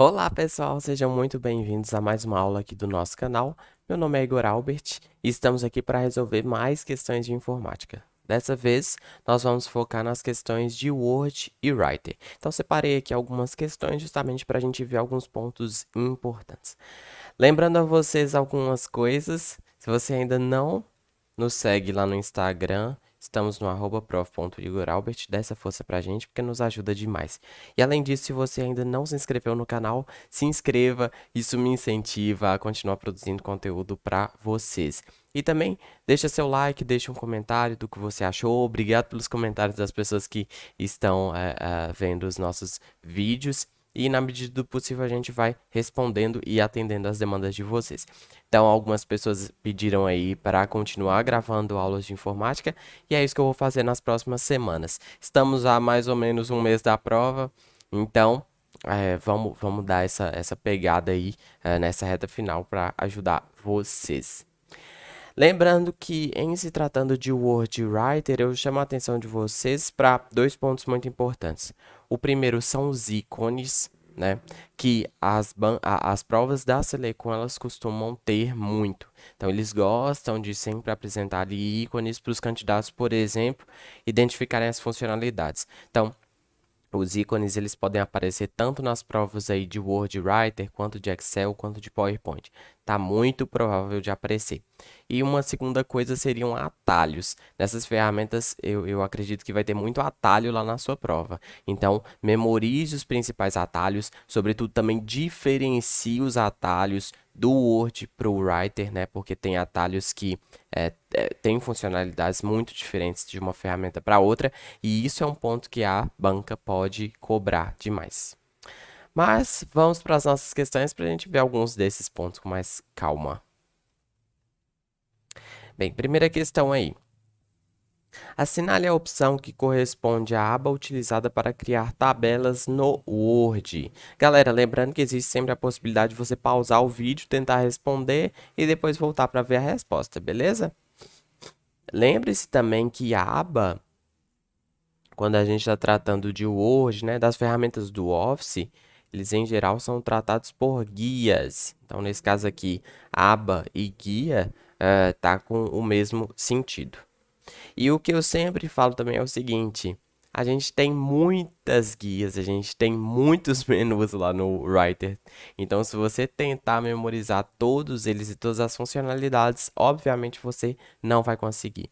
Olá pessoal, sejam muito bem-vindos a mais uma aula aqui do nosso canal. Meu nome é Igor Albert e estamos aqui para resolver mais questões de informática. Dessa vez, nós vamos focar nas questões de Word e Writer. Então, separei aqui algumas questões justamente para a gente ver alguns pontos importantes. Lembrando a vocês algumas coisas, se você ainda não nos segue lá no Instagram, estamos no @prof.igoralbert, dá essa força pra gente, porque nos ajuda demais. E além disso, se você ainda não se inscreveu no canal, se inscreva, isso me incentiva a continuar produzindo conteúdo para vocês. E também deixa seu like, deixa um comentário do que você achou. Obrigado pelos comentários das pessoas que estão vendo os nossos vídeos. E na medida do possível a gente vai respondendo e atendendo as demandas de vocês. Então, algumas pessoas pediram aí para continuar gravando aulas de informática e é isso que eu vou fazer nas próximas semanas. Estamos há mais ou menos um mês da prova, então vamos dar essa pegada aí nessa reta final para ajudar vocês. Lembrando que, em se tratando de Word Writer, eu chamo a atenção de vocês para dois pontos muito importantes. O primeiro são os ícones, né? Que as provas da Selecon elas costumam ter muito. Então, eles gostam de sempre apresentar ali ícones para os candidatos, por exemplo, identificarem as funcionalidades. Então, os ícones eles podem aparecer tanto nas provas aí de Word Writer, quanto de Excel, quanto de PowerPoint. Tá muito provável de aparecer. E uma segunda coisa seriam atalhos. Nessas ferramentas eu acredito que vai ter muito atalho lá na sua prova. Então, memorize os principais atalhos, sobretudo também diferencie os atalhos do Word para o Writer, né? Porque tem atalhos que têm funcionalidades muito diferentes de uma ferramenta para outra, e isso é um ponto que a banca pode cobrar demais. Mas vamos para as nossas questões para a gente ver alguns desses pontos com mais calma. Bem, primeira questão aí. Assinale a opção que corresponde à aba utilizada para criar tabelas no Word. Galera, lembrando que existe sempre a possibilidade de você pausar o vídeo, tentar responder e depois voltar para ver a resposta, beleza? Lembre-se também que a aba, quando a gente está tratando de Word, né, das ferramentas do Office, eles em geral são tratados por guias. Então, nesse caso aqui, aba e guia tá com o mesmo sentido. E o que eu sempre falo também é o seguinte: a gente tem muitas guias, a gente tem muitos menus lá no Writer. Então, se você tentar memorizar todos eles e todas as funcionalidades, obviamente você não vai conseguir.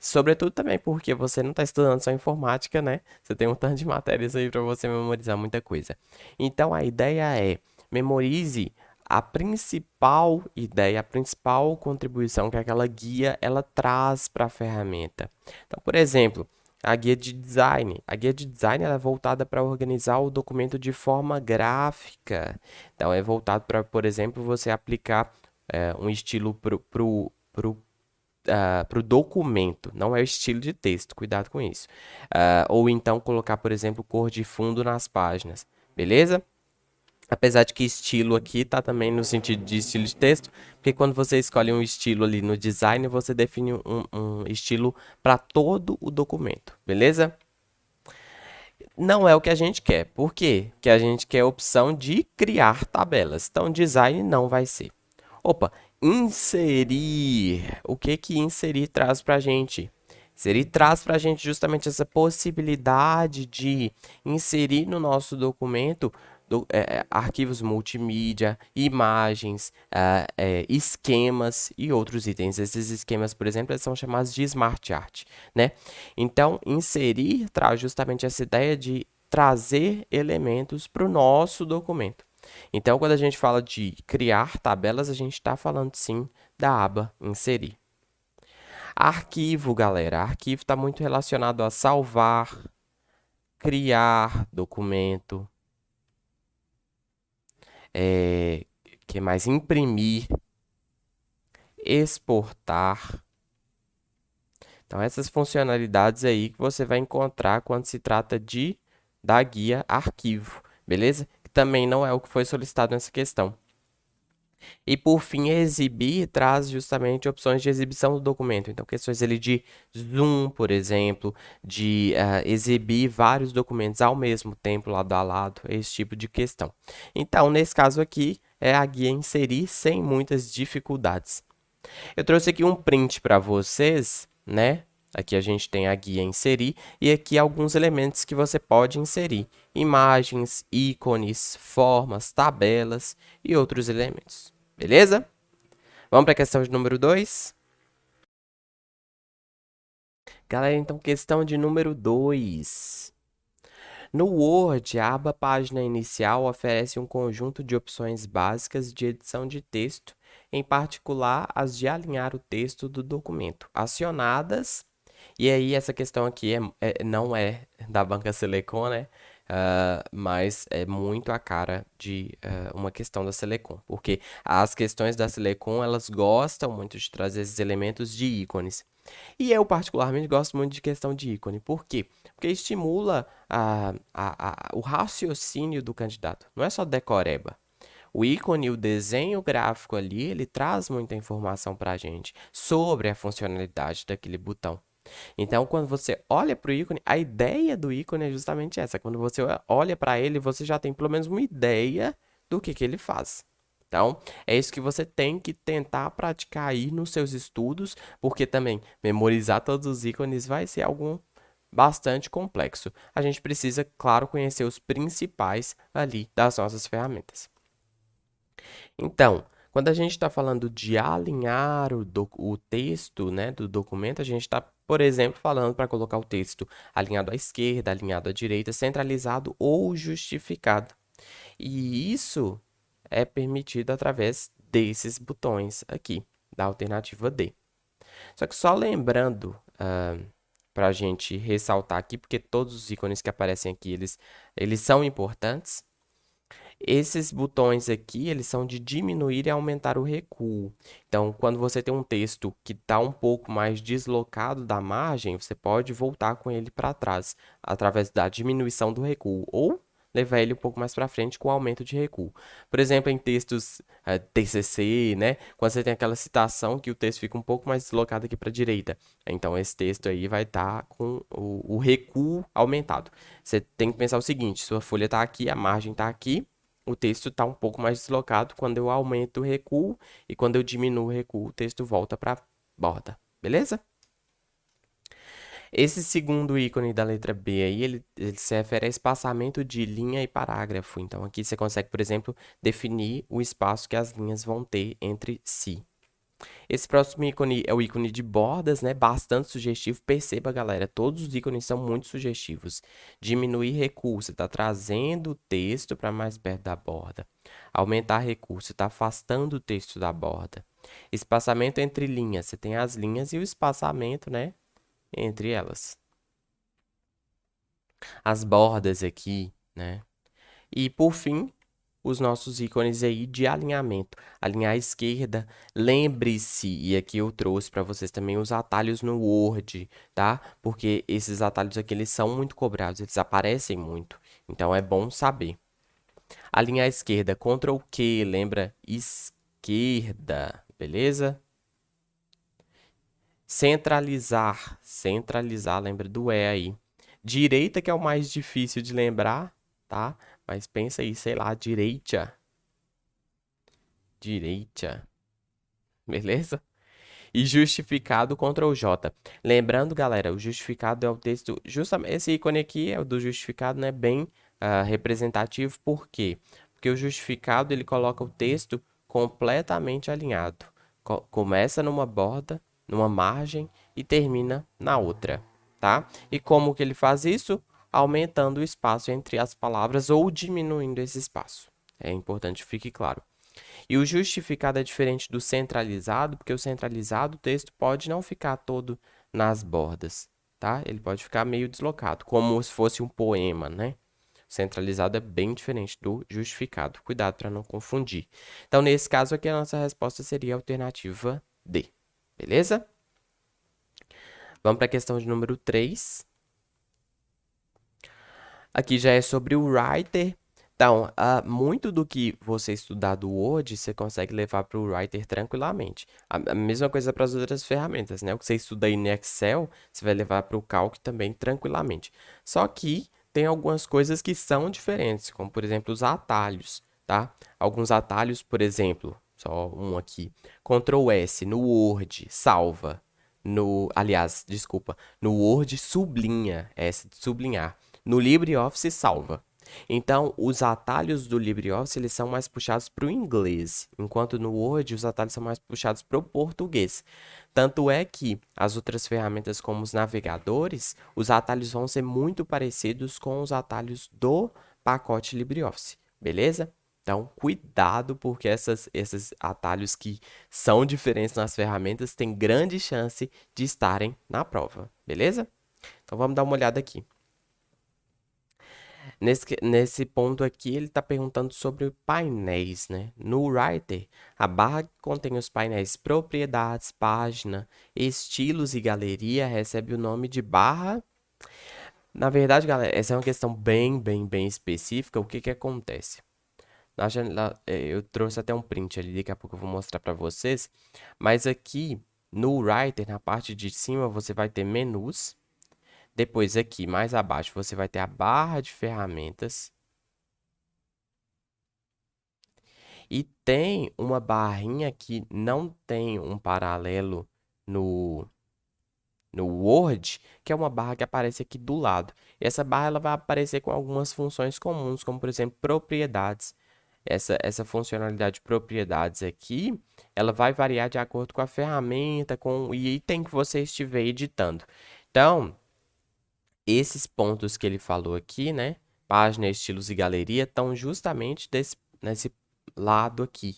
Sobretudo também porque você não está estudando só informática, né? Você tem um tanto de matérias aí para você memorizar muita coisa. Então, a ideia é memorize a principal ideia, a principal contribuição que aquela guia ela traz para a ferramenta. Então, por exemplo, a guia de design. A guia de design ela é voltada para organizar o documento de forma gráfica. Então, é voltado para, por exemplo, você aplicar um estilo para o documento, não é o estilo de texto, cuidado com isso. Ou então colocar, por exemplo, cor de fundo nas páginas, beleza? Apesar de que estilo aqui tá também no sentido de estilo de texto, porque quando você escolhe um estilo ali no design, você define um estilo para todo o documento, beleza? Não é o que a gente quer. Por quê? Porque a gente quer a opção de criar tabelas. Então, design não vai ser. Opa, inserir. O que que inserir traz para a gente? Inserir traz para a gente justamente essa possibilidade de inserir no nosso documento arquivos multimídia, imagens, esquemas e outros itens. Esses esquemas, por exemplo, eles são chamados de Smart Art, né? Então, inserir traz justamente essa ideia de trazer elementos para o nosso documento. Então, quando a gente fala de criar tabelas, a gente está falando sim da aba inserir. Arquivo, galera. Arquivo está muito relacionado a salvar, criar documento, que mais? Imprimir, exportar. Então, essas funcionalidades aí que você vai encontrar quando se trata da guia arquivo, beleza? Que também não é o que foi solicitado nessa questão. E por fim, exibir traz justamente opções de exibição do documento. Então, questões ali de zoom, por exemplo, de exibir vários documentos ao mesmo tempo, lado a lado, esse tipo de questão. Então, nesse caso aqui, é a guia inserir sem muitas dificuldades. Eu trouxe aqui um print para vocês, né? Aqui a gente tem a guia inserir e aqui alguns elementos que você pode inserir: imagens, ícones, formas, tabelas e outros elementos. Beleza? Vamos para a questão de número 2. Galera, então questão de número 2. No Word, a aba Página Inicial oferece um conjunto de opções básicas de edição de texto, em particular as de alinhar o texto do documento, acionadas. E aí, essa questão aqui não é da Banca Selecom, né? Mas é muito a cara de uma questão da Selecom, porque as questões da Selecom, elas gostam muito de trazer esses elementos de ícones. E eu, particularmente, gosto muito de questão de ícone. Por quê? Porque estimula o raciocínio do candidato. Não é só decoreba. O ícone, o desenho gráfico ali, ele traz muita informação para a gente sobre a funcionalidade daquele botão. Então, quando você olha para o ícone, a ideia do ícone é justamente essa. Quando você olha para ele, você já tem pelo menos uma ideia do que ele faz. Então, é isso que você tem que tentar praticar aí nos seus estudos, porque também memorizar todos os ícones vai ser algo bastante complexo. A gente precisa, claro, conhecer os principais ali das nossas ferramentas. Então, quando a gente está falando de alinhar o texto, né, do documento, a gente está, por exemplo, falando para colocar o texto alinhado à esquerda, alinhado à direita, centralizado ou justificado. E isso é permitido através desses botões aqui, da alternativa D. Só que só lembrando, para a gente ressaltar aqui, porque todos os ícones que aparecem aqui, eles são importantes. Esses botões aqui, eles são de diminuir e aumentar o recuo. Então, quando você tem um texto que está um pouco mais deslocado da margem, você pode voltar com ele para trás, através da diminuição do recuo, ou levar ele um pouco mais para frente com o aumento de recuo. Por exemplo, em textos TCC, né? Quando você tem aquela citação que o texto fica um pouco mais deslocado aqui para a direita. Então, esse texto aí vai estar com o recuo aumentado. Você tem que pensar o seguinte, sua folha está aqui, a margem está aqui, o texto está um pouco mais deslocado. Quando eu aumento o recuo e quando eu diminuo o recuo, o texto volta para a borda. Beleza? Esse segundo ícone da letra B aí, ele se refere a espaçamento de linha e parágrafo. Então, aqui você consegue, por exemplo, definir o espaço que as linhas vão ter entre si. Esse próximo ícone é o ícone de bordas, né? Bastante sugestivo. Perceba, galera, todos os ícones são muito sugestivos. Diminuir recurso, você está trazendo o texto para mais perto da borda. Aumentar recurso, está afastando o texto da borda. Espaçamento entre linhas, você tem as linhas e o espaçamento, né? Entre elas. As bordas aqui, né? E por fim, os nossos ícones aí de alinhamento. Alinhar à esquerda, lembre-se, e aqui eu trouxe para vocês também os atalhos no Word, tá? Porque esses atalhos aqui, eles são muito cobrados, eles aparecem muito, então é bom saber. Alinhar à esquerda, Ctrl Q, lembra? Esquerda, beleza? Centralizar, centralizar, lembra do E aí. Direita, que é o mais difícil de lembrar, tá? Mas pensa aí, sei lá, direita. Direita. Beleza? E justificado Ctrl J. Lembrando, galera, o justificado é o texto. Justamente esse ícone aqui é o do justificado, né? Bem representativo. Por quê? Porque o justificado ele coloca o texto completamente alinhado. Começa numa borda, numa margem e termina na outra, tá? E como que ele faz isso? Aumentando o espaço entre as palavras ou diminuindo esse espaço. É importante que fique claro. E o justificado é diferente do centralizado, porque o centralizado, o texto pode não ficar todo nas bordas, tá? Ele pode ficar meio deslocado, como se fosse um poema, né? Centralizado é bem diferente do justificado. Cuidado para não confundir. Então, nesse caso aqui, a nossa resposta seria a alternativa D. Beleza? Vamos para a questão de número 3. Aqui já é sobre o writer. Então, muito do que você estudar do Word, você consegue levar para o Writer tranquilamente. A mesma coisa para as outras ferramentas, né? O que você estuda aí no Excel, você vai levar para o Calc também tranquilamente. Só que tem algumas coisas que são diferentes, como por exemplo os atalhos, tá? Alguns atalhos, por exemplo, só um aqui, Ctrl S no Word, salva. Aliás, desculpa, no Word sublinha, S de sublinhar. No LibreOffice salva. Então, os atalhos do LibreOffice eles são mais puxados para o inglês, enquanto no Word os atalhos são mais puxados para o português. Tanto é que as outras ferramentas, como os navegadores, os atalhos vão ser muito parecidos com os atalhos do pacote LibreOffice, beleza? Então, cuidado, porque esses atalhos que são diferentes nas ferramentas têm grande chance de estarem na prova, beleza? Então, vamos dar uma olhada aqui. Nesse ponto aqui, ele está perguntando sobre painéis, né? No Writer, a barra que contém os painéis propriedades, página, estilos e galeria recebe o nome de barra. Na verdade, galera, essa é uma questão bem específica. O que que acontece? Eu trouxe até um print ali, daqui a pouco eu vou mostrar para vocês. Mas aqui no Writer, na parte de cima, você vai ter menus. Depois aqui, mais abaixo, você vai ter a barra de ferramentas. E tem uma barrinha que não tem um paralelo no, no Word, que é uma barra que aparece aqui do lado. E essa barra ela vai aparecer com algumas funções comuns, como por exemplo, propriedades. Essa funcionalidade de propriedades aqui, ela vai variar de acordo com a ferramenta, com o item que você estiver editando. Então, esses pontos que ele falou aqui, né? Página, estilos e galeria, estão justamente nesse lado aqui,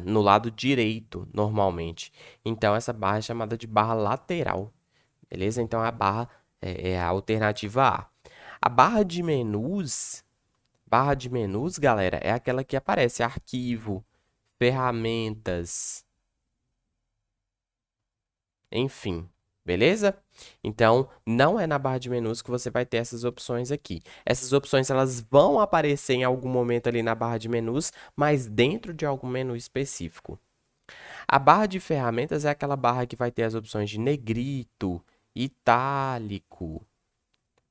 no lado direito, normalmente. Então, essa barra é chamada de barra lateral, beleza? Então, a barra é a alternativa A. A barra de menus, galera, é aquela que aparece arquivo, ferramentas, enfim, beleza? Então, não é na barra de menus que você vai ter essas opções aqui. Essas opções elas vão aparecer em algum momento ali na barra de menus, mas dentro de algum menu específico. A barra de ferramentas é aquela barra que vai ter as opções de negrito, itálico,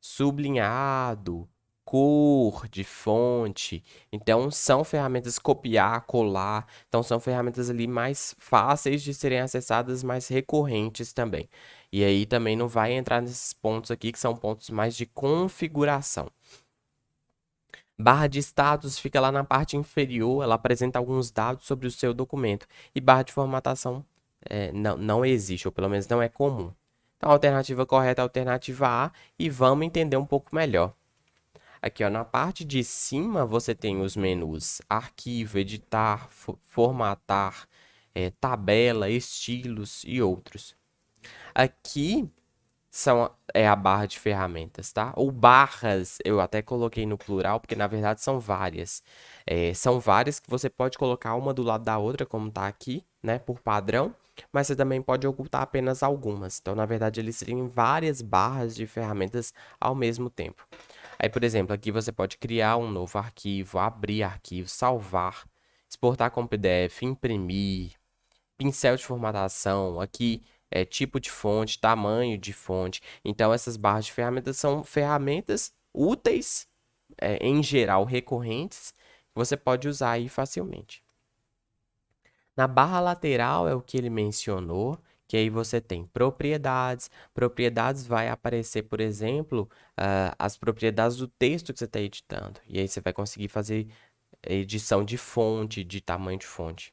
sublinhado, cor de fonte. Então, são ferramentas copiar, colar. Então, são ferramentas ali mais fáceis de serem acessadas, mais recorrentes também. E aí também não vai entrar nesses pontos aqui, que são pontos mais de configuração. Barra de status fica lá na parte inferior, ela apresenta alguns dados sobre o seu documento. E barra de formatação não existe, ou pelo menos não é comum. Então, a alternativa correta é a alternativa A e vamos entender um pouco melhor. Aqui, ó, na parte de cima você tem os menus arquivo, editar, formatar, tabela, estilos e outros. Aqui é a barra de ferramentas, tá? Ou barras, eu até coloquei no plural, porque na verdade são várias. São várias que você pode colocar uma do lado da outra, como tá aqui, né? Por padrão, mas você também pode ocultar apenas algumas. Então, na verdade, eles têm várias barras de ferramentas ao mesmo tempo. Aí, por exemplo, aqui você pode criar um novo arquivo, abrir arquivo, salvar, exportar como PDF, imprimir, pincel de formatação, aqui é tipo de fonte, tamanho de fonte. Então, essas barras de ferramentas são ferramentas úteis, em geral recorrentes, que você pode usar aí facilmente. Na barra lateral é o que ele mencionou, que aí você tem propriedades. Propriedades vai aparecer, por exemplo, as propriedades do texto que você está editando. E aí você vai conseguir fazer edição de fonte, de tamanho de fonte.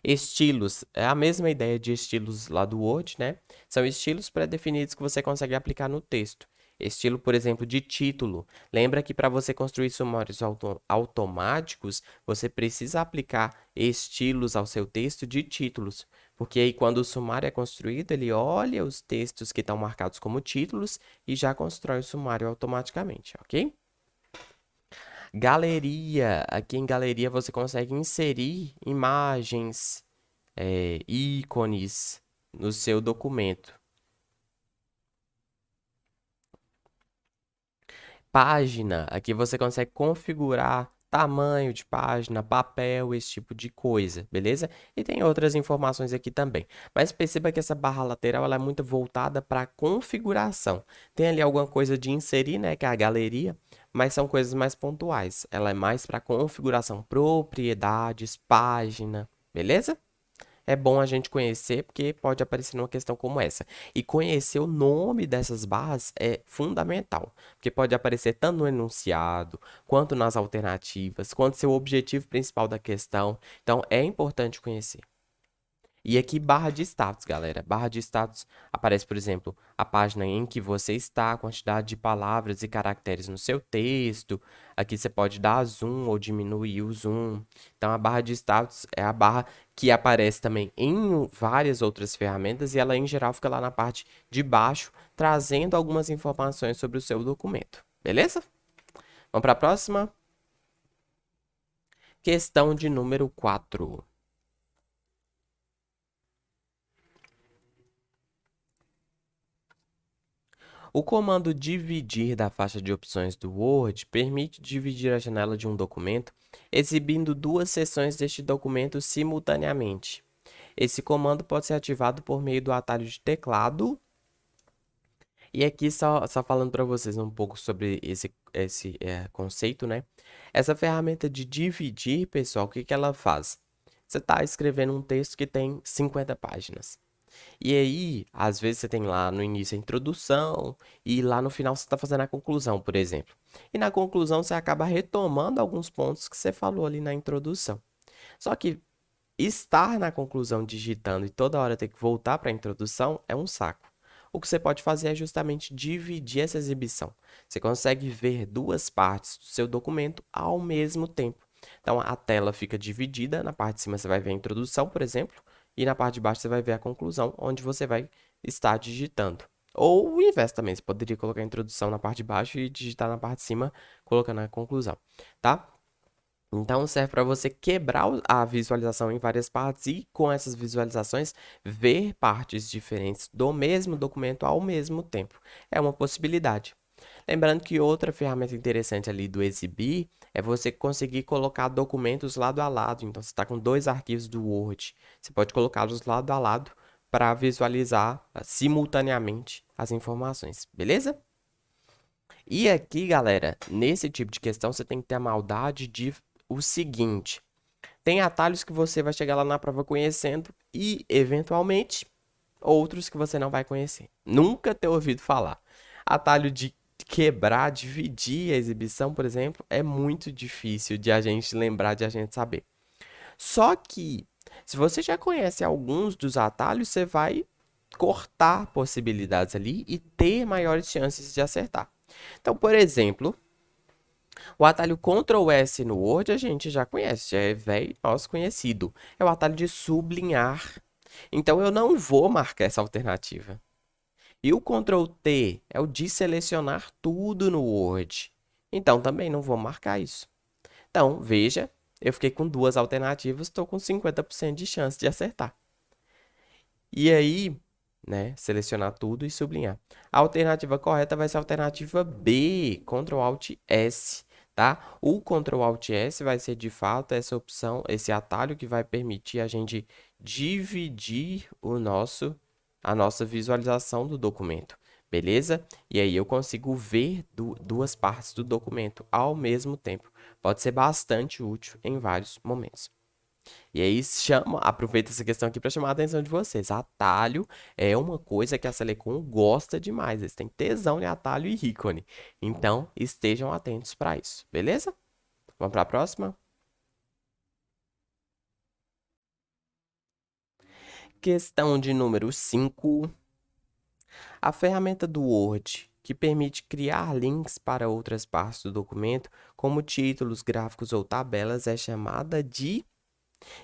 Estilos, é a mesma ideia de estilos lá do Word, né? São estilos pré-definidos que você consegue aplicar no texto. Estilo, por exemplo, de título. Lembra que para você construir sumários automáticos, você precisa aplicar estilos ao seu texto de títulos. Porque aí, quando o sumário é construído, ele olha os textos que estão marcados como títulos e já constrói o sumário automaticamente, ok? Galeria. Aqui em galeria você consegue inserir imagens, ícones no seu documento. Página. Aqui você consegue configurar tamanho de página, papel, esse tipo de coisa, beleza? E tem outras informações aqui também. Mas perceba que essa barra lateral ela é muito voltada para configuração. Tem ali alguma coisa de inserir, né, que é a galeria, mas são coisas mais pontuais. Ela é mais para configuração, propriedades, página, beleza? É bom a gente conhecer, porque pode aparecer numa questão como essa. E conhecer o nome dessas barras é fundamental, porque pode aparecer tanto no enunciado, quanto nas alternativas, quanto ser o objetivo principal da questão. Então, é importante conhecer. E aqui, barra de status, galera. Barra de status aparece, por exemplo, a página em que você está, a quantidade de palavras e caracteres no seu texto. Aqui você pode dar zoom ou diminuir o zoom. Então, a barra de status é a barra que aparece também em várias outras ferramentas e ela, em geral, fica lá na parte de baixo, trazendo algumas informações sobre o seu documento. Beleza? Vamos para a próxima? Questão de número 4. O comando dividir da faixa de opções do Word permite dividir a janela de um documento, exibindo duas seções deste documento simultaneamente. Esse comando pode ser ativado por meio do atalho de teclado. E aqui só falando para vocês um pouco sobre esse conceito, né? Essa ferramenta de dividir, pessoal, o que que ela faz? Você está escrevendo um texto que tem 50 páginas. E aí, às vezes você tem lá no início a introdução e lá no final você está fazendo a conclusão, por exemplo. E na conclusão você acaba retomando alguns pontos que você falou ali na introdução. Só que estar na conclusão digitando e toda hora ter que voltar para a introdução é um saco. O que você pode fazer é justamente dividir essa exibição. Você consegue ver duas partes do seu documento ao mesmo tempo. Então, a tela fica dividida. Na parte de cima você vai ver a introdução, por exemplo, e na parte de baixo você vai ver a conclusão, onde você vai estar digitando. Ou o inverso também, você poderia colocar a introdução na parte de baixo e digitar na parte de cima, colocando a conclusão, tá? Então, serve para você quebrar a visualização em várias partes e, com essas visualizações, ver partes diferentes do mesmo documento ao mesmo tempo. É uma possibilidade. Lembrando que outra ferramenta interessante ali do Exibir é você conseguir colocar documentos lado a lado. Então, você está com dois arquivos do Word, você pode colocá-los lado a lado para visualizar simultaneamente as informações, beleza? E aqui, galera, nesse tipo de questão, você tem que ter a maldade de o seguinte: tem atalhos que você vai chegar lá na prova conhecendo e, eventualmente, outros que você não vai conhecer. Nunca ter ouvido falar. Atalho de quebrar, dividir a exibição, por exemplo, é muito difícil de a gente lembrar, de a gente saber. Só que, se você já conhece alguns dos atalhos, você vai cortar possibilidades ali e ter maiores chances de acertar. Então, por exemplo, o atalho Ctrl S no Word a gente já conhece, já é velho, nosso conhecido. É o atalho de sublinhar. Então, eu não vou marcar essa alternativa. E o Ctrl T é o de selecionar tudo no Word. Então, também não vou marcar isso. Então, veja, eu fiquei com duas alternativas, estou com 50% de chance de acertar. E aí, né, selecionar tudo e sublinhar. A alternativa correta vai ser a alternativa B, Ctrl Alt S, tá? O Ctrl Alt S vai ser de fato essa opção, esse atalho que vai permitir a gente dividir a nossa visualização do documento, beleza? E aí eu consigo ver duas partes do documento ao mesmo tempo. Pode ser bastante útil em vários momentos. E aí aproveita essa questão aqui para chamar a atenção de vocês. Atalho é uma coisa que a Selecom gosta demais. Eles têm tesão de atalho e ícone. Então, estejam atentos para isso, beleza? Vamos para a próxima? Questão de número 5. A ferramenta do Word, que permite criar links para outras partes do documento, como títulos, gráficos ou tabelas, é chamada de...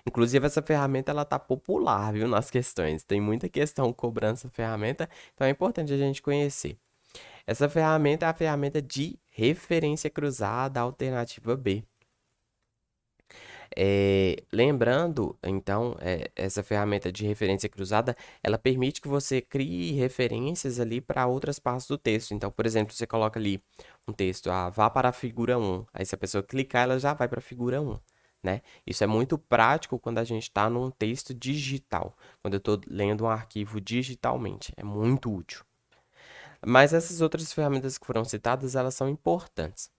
Inclusive, essa ferramenta ela tá popular, viu, nas questões. Tem muita questão cobrando essa ferramenta, então é importante a gente conhecer. Essa ferramenta é a ferramenta de referência cruzada, alternativa B. Lembrando, então, essa ferramenta de referência cruzada, ela permite que você crie referências ali para outras partes do texto. Então, por exemplo, você coloca ali um texto, vá para a figura 1. Aí, se a pessoa clicar, ela já vai para a figura 1, né? Isso é muito prático quando a gente está num texto digital, quando eu estou lendo um arquivo digitalmente. É muito útil. Mas essas outras ferramentas que foram citadas, elas são importantes.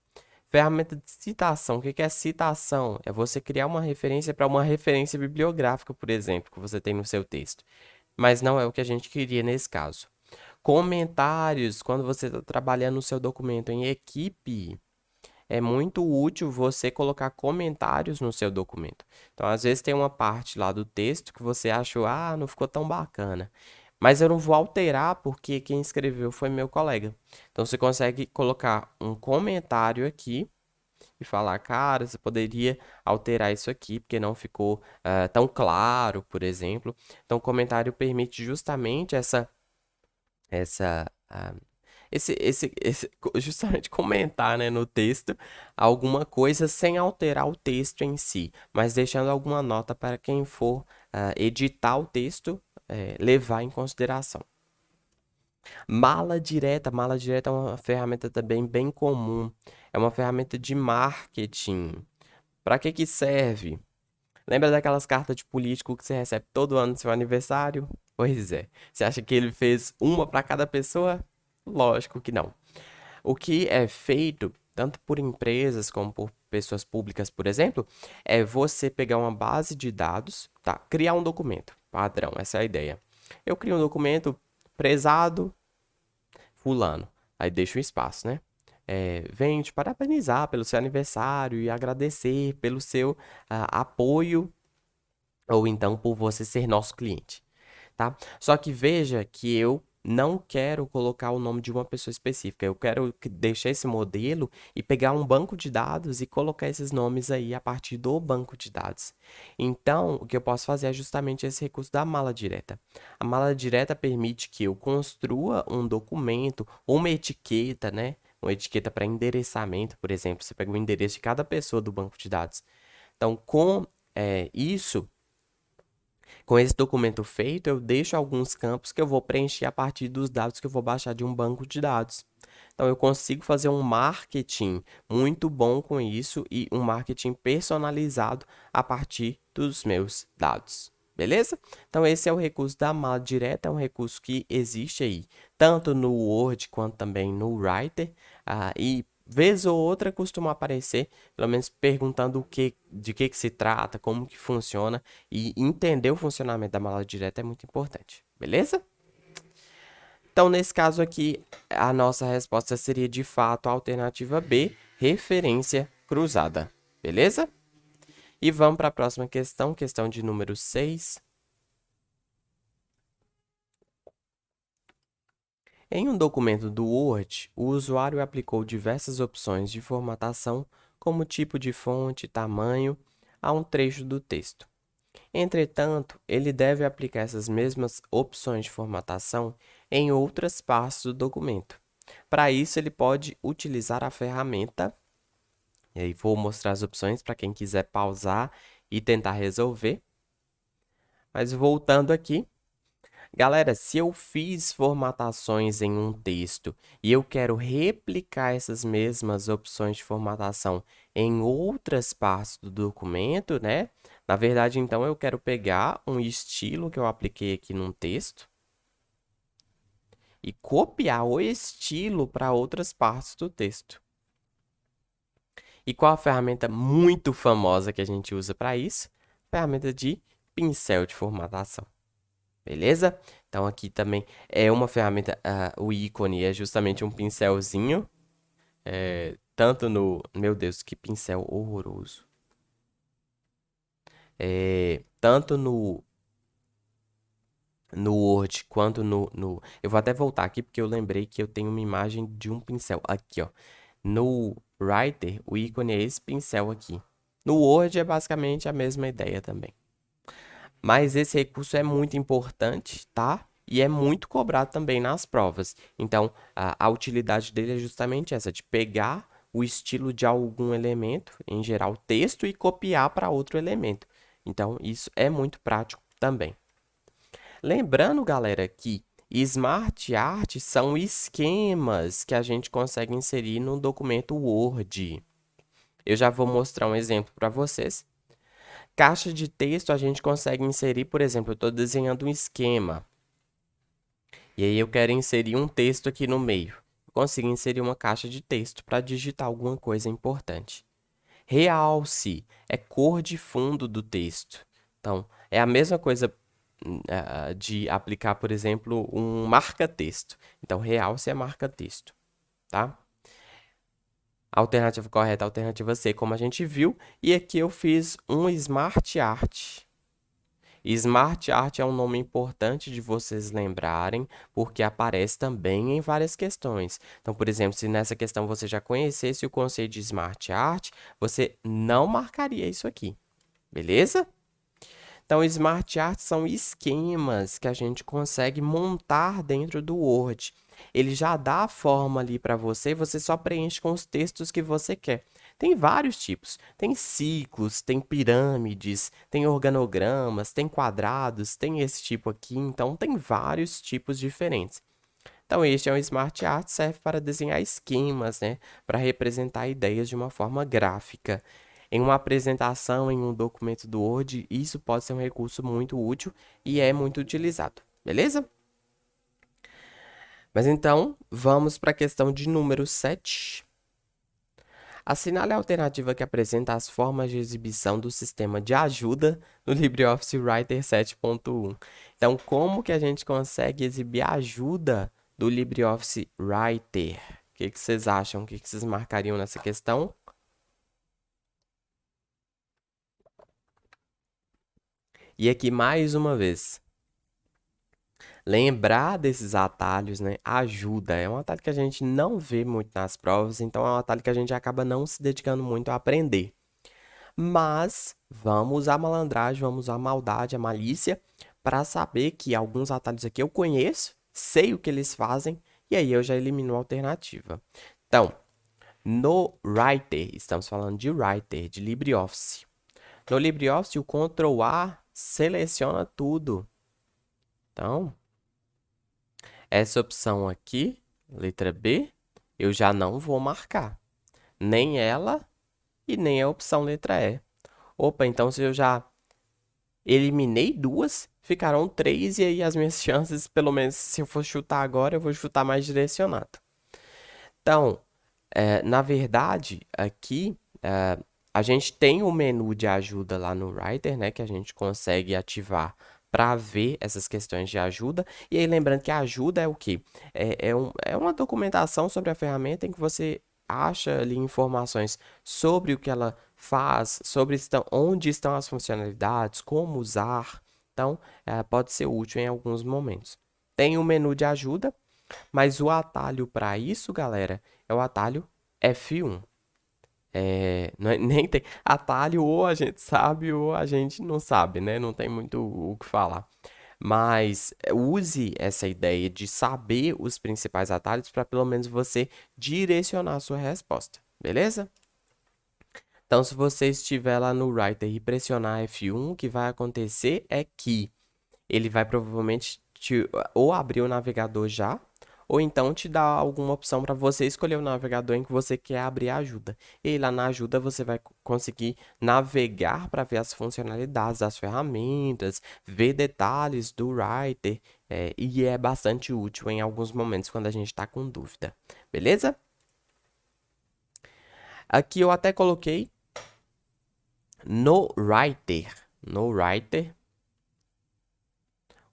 Ferramenta de citação. O que é citação? É você criar uma referência para uma referência bibliográfica, por exemplo, que você tem no seu texto. Mas não é o que a gente queria nesse caso. Comentários. Quando você está trabalhando o seu documento em equipe, é muito útil você colocar comentários no seu documento. Então, às vezes tem uma parte lá do texto que você achou, não ficou tão bacana. Mas eu não vou alterar porque quem escreveu foi meu colega. Então, você consegue colocar um comentário aqui e falar, cara, você poderia alterar isso aqui porque não ficou tão claro, por exemplo. Então, o comentário permite justamente essa, ah, justamente comentar, né, no texto alguma coisa sem alterar o texto em si, mas deixando alguma nota para quem for editar o texto levar em consideração. Mala direta é uma ferramenta também bem comum. É uma ferramenta de marketing. Para que que serve? Lembra daquelas cartas de político que você recebe todo ano no seu aniversário? Pois é. Você acha que ele fez uma para cada pessoa? Lógico que não. O que é feito, tanto por empresas como por pessoas públicas, por exemplo, é você pegar uma base de dados, tá? Criar um documento padrão, essa é a ideia. Eu crio um documento prezado fulano. Aí deixa um espaço, né? Venho te parabenizar pelo seu aniversário e agradecer pelo seu apoio ou então por você ser nosso cliente, tá? Só que veja que eu não quero colocar o nome de uma pessoa específica. Eu quero deixar esse modelo e pegar um banco de dados e colocar esses nomes aí a partir do banco de dados. Então, o que eu posso fazer é justamente esse recurso da mala direta. A mala direta permite que eu construa um documento ou uma etiqueta, né? Uma etiqueta para endereçamento, por exemplo. Você pega o endereço de cada pessoa do banco de dados. Então, com isso, com esse documento feito, eu deixo alguns campos que eu vou preencher a partir dos dados que eu vou baixar de um banco de dados. Então, eu consigo fazer um marketing muito bom com isso e um marketing personalizado a partir dos meus dados. Beleza? Então, esse é o recurso da mala direta, é um recurso que existe aí, tanto no Word quanto também no Writer. E vez ou outra costuma aparecer, pelo menos perguntando de que se trata, como que funciona e entender o funcionamento da mala direta é muito importante, beleza? Então, nesse caso aqui, a nossa resposta seria de fato a alternativa B, referência cruzada, beleza? E vamos para a próxima questão, questão de número 6. Em um documento do Word, o usuário aplicou diversas opções de formatação, como tipo de fonte, tamanho, a um trecho do texto. Entretanto, ele deve aplicar essas mesmas opções de formatação em outras partes do documento. Para isso, ele pode utilizar a ferramenta, e aí vou mostrar as opções para quem quiser pausar e tentar resolver. Mas voltando aqui, galera, se eu fiz formatações em um texto e eu quero replicar essas mesmas opções de formatação em outras partes do documento, né? Na verdade, então, eu quero pegar um estilo que eu apliquei aqui num texto e copiar o estilo para outras partes do texto. E qual a ferramenta muito famosa que a gente usa para isso? Ferramenta de pincel de formatação. Beleza? Então, aqui também é uma ferramenta, o ícone é justamente um pincelzinho, tanto no... Meu Deus, que pincel horroroso. Tanto no Word quanto no... Eu vou até voltar aqui porque eu lembrei que eu tenho uma imagem de um pincel. Aqui, ó. No Writer, o ícone é esse pincel aqui. No Word é basicamente a mesma ideia também. Mas esse recurso é muito importante, tá? E é muito cobrado também nas provas. Então, a utilidade dele é justamente essa, de pegar o estilo de algum elemento, em geral texto, e copiar para outro elemento. Então, isso é muito prático também. Lembrando, galera, que Smart Art são esquemas que a gente consegue inserir no documento Word. Eu já vou mostrar um exemplo para vocês. Caixa de texto a gente consegue inserir, por exemplo, eu estou desenhando um esquema. E aí eu quero inserir um texto aqui no meio. Eu consigo inserir uma caixa de texto para digitar alguma coisa importante. Realce é cor de fundo do texto. Então, é a mesma coisa de aplicar, por exemplo, um marca-texto. Então, realce é marca-texto, tá? Alternativa correta, alternativa C, como a gente viu. E aqui eu fiz um Smart Art. Smart Art é um nome importante de vocês lembrarem, porque aparece também em várias questões. Então, por exemplo, se nessa questão você já conhecesse o conceito de Smart Art, você não marcaria isso aqui, beleza? Então, Smart Art são esquemas que a gente consegue montar dentro do Word. Ele já dá a forma ali para você, você só preenche com os textos que você quer. Tem vários tipos. Tem ciclos, tem pirâmides, tem organogramas, tem quadrados, tem esse tipo aqui. Então, tem vários tipos diferentes. Então, este é um Smart Art, serve para desenhar esquemas, né? Para representar ideias de uma forma gráfica. Em uma apresentação, em um documento do Word, isso pode ser um recurso muito útil e é muito utilizado, beleza? Mas então, vamos para a questão de número 7. Assinale a alternativa que apresenta as formas de exibição do sistema de ajuda no LibreOffice Writer 7.1. Então, como que a gente consegue exibir a ajuda do LibreOffice Writer? O que vocês acham? O que vocês marcariam nessa questão? E aqui, mais uma vez, lembrar desses atalhos, né, ajuda. É um atalho que a gente não vê muito nas provas, então é um atalho que a gente acaba não se dedicando muito a aprender. Mas vamos usar a malandragem, vamos usar a maldade, a malícia, para saber que alguns atalhos aqui eu conheço, sei o que eles fazem, e aí eu já elimino a alternativa. Então, no Writer, estamos falando de Writer, de LibreOffice. No LibreOffice, o Ctrl A seleciona tudo. Então, essa opção aqui, letra B, eu já não vou marcar. Nem ela e nem a opção letra E. Opa, então se eu já eliminei duas, ficaram três, e aí as minhas chances, pelo menos se eu for chutar agora, eu vou chutar mais direcionado. Então, na verdade, aqui a gente tem o menu de ajuda lá no Writer, né, que a gente consegue ativar para ver essas questões de ajuda. E aí, lembrando que a ajuda é o quê? É uma documentação sobre a ferramenta em que você acha ali informações sobre o que ela faz, sobre onde estão as funcionalidades, como usar. Então, pode ser útil em alguns momentos. Tem o menu de ajuda, mas o atalho para isso, galera, é o atalho F1. Nem tem atalho, ou a gente sabe ou a gente não sabe, né? Não tem muito o que falar. Mas use essa ideia de saber os principais atalhos para pelo menos você direcionar a sua resposta, beleza? Então, se você estiver lá no Writer e pressionar F1, o que vai acontecer é que ele vai provavelmente ou abrir o navegador já, ou então te dar alguma opção para você escolher o navegador em que você quer abrir a ajuda. E aí, lá na ajuda você vai conseguir navegar para ver as funcionalidades das ferramentas, ver detalhes do Writer, e é bastante útil em alguns momentos quando a gente está com dúvida. Beleza? Aqui eu até coloquei no Writer. No Writer.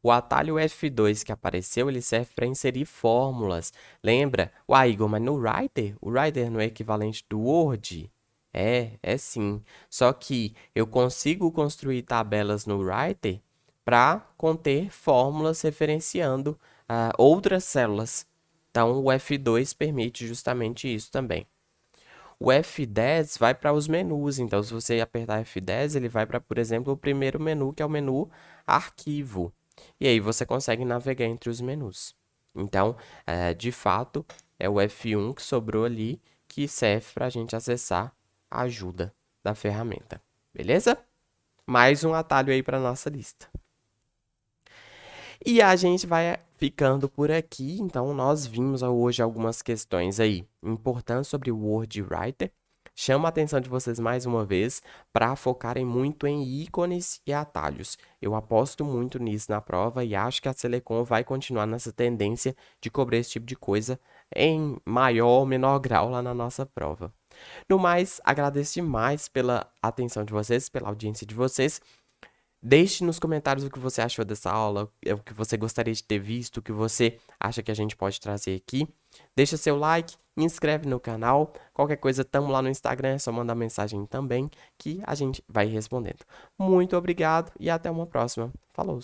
O atalho F2 que apareceu, ele serve para inserir fórmulas. Lembra? Uai, Igor, mas no Writer? O Writer não é equivalente do Word? É sim. Só que eu consigo construir tabelas no Writer para conter fórmulas referenciando outras células. Então, o F2 permite justamente isso também. O F10 vai para os menus. Então, se você apertar F10, ele vai para, por exemplo, o primeiro menu, que é o menu Arquivo. E aí você consegue navegar entre os menus. Então, de fato, é o F1 que sobrou ali, que serve para a gente acessar a ajuda da ferramenta. Beleza? Mais um atalho aí para nossa lista. E a gente vai ficando por aqui. Então, nós vimos hoje algumas questões aí importantes sobre o Word Writer. Chamo a atenção de vocês mais uma vez para focarem muito em ícones e atalhos. Eu aposto muito nisso na prova e acho que a Selecom vai continuar nessa tendência de cobrar esse tipo de coisa em maior ou menor grau lá na nossa prova. No mais, agradeço demais pela atenção de vocês, pela audiência de vocês. Deixe nos comentários o que você achou dessa aula, o que você gostaria de ter visto, o que você acha que a gente pode trazer aqui. Deixa seu like, inscreve no canal. Qualquer coisa, tamo lá no Instagram, é só mandar mensagem também que a gente vai respondendo. Muito obrigado e até uma próxima. Falou!